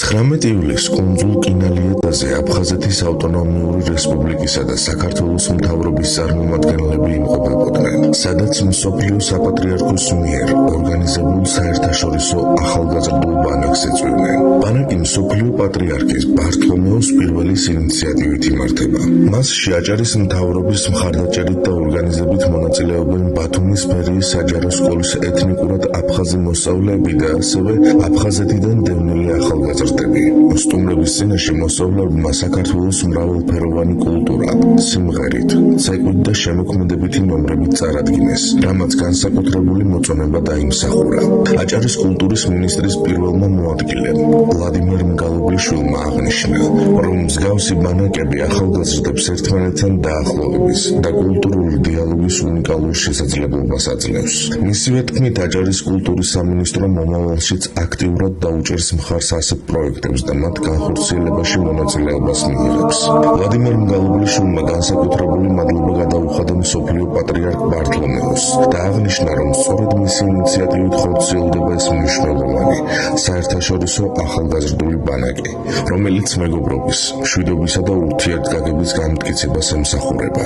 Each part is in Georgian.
19 ივლისს კუნძულ კინალიატაზე აფხაზეთის ავტონომიური რესპუბლიკისა და საქართველოს მთავრობის წარმომადგენლები იმყოფებოდნენ, სადაც მსოფლიო საპატრიარქოს მიერ ორგანიზებულ საერთაშორისო ახალგაზრდულ ბანაკს ეწვივნენ. ბანაკი მსოფლიო პატრიარქის ბართლომეოს პირველის ინიციატივით იმართება. მასში აჭარის მთავრობის მხარდაჭერით და ორგანიზებით მონაწილეობენ ბათუმის მერიის საჯარო სკოლის ეთნიკურად აფხაზი მოსწავლეები და ასევე აფხაზეთიდან დევნილი ახალგაზრდები. სტუმრების წინაშე მოსწავლეებმა საქართველოს მრავალფეროვანი კულტურა, სიმღერით, ცეკვით და შემოქმედებითი ნომრებით წარადგინეს, რამაც განსაკუთრებული მოწონება დაიმსახურა. აჭარის კულტურის მინისტრის პირველმა მოადგილემ ვლადიმერ მგალობლიშვილმა აღნიშნა, რომ მსგავსი ბანაკები ახალგაზრდებს ერთმანეთთან დაახლოების და კულტურული დიალოგის უნიკალურ შესაძლებლობას აძლევს. მისივე თქმით, აჭარის კულტურის სამინისტრო მომავალშიც აქტიურად დაუჭერს მხარს ასეთ პროექტებს და მათ განხორციელებაში მონაწილეობას მიიღებს. ვლადიმერ მგალობლიშვილმა განსაკუთრებული მადლობა გადაუხადა მსოფლიო პატრიარქ ბართლომეოს და აღნიშნა, რომ სწორედ მისი ინიციატივით ხორციელდება ეს მნიშვნელოვანი საერთაშორისო ახალგაზრდული ბანაკი, რომელიც მეგობრობის, მშვიდობისა და ურთიერთგაგების განმტკიცებას ემსახურება.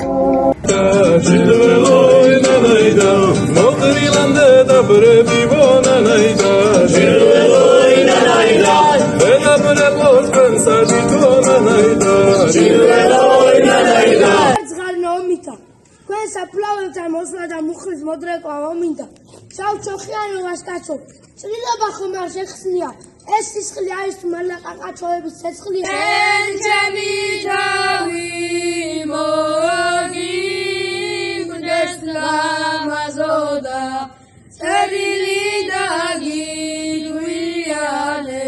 Questa applausa mostrata mukhlis modreko amominda. Sau chokhiyani vaskatso. Srilaba khomar shekhslia. Es siskhli ais malaqa qachoebis sekhli. Enjami jawi mogi kudesla mazoda. Serili dagi duiale.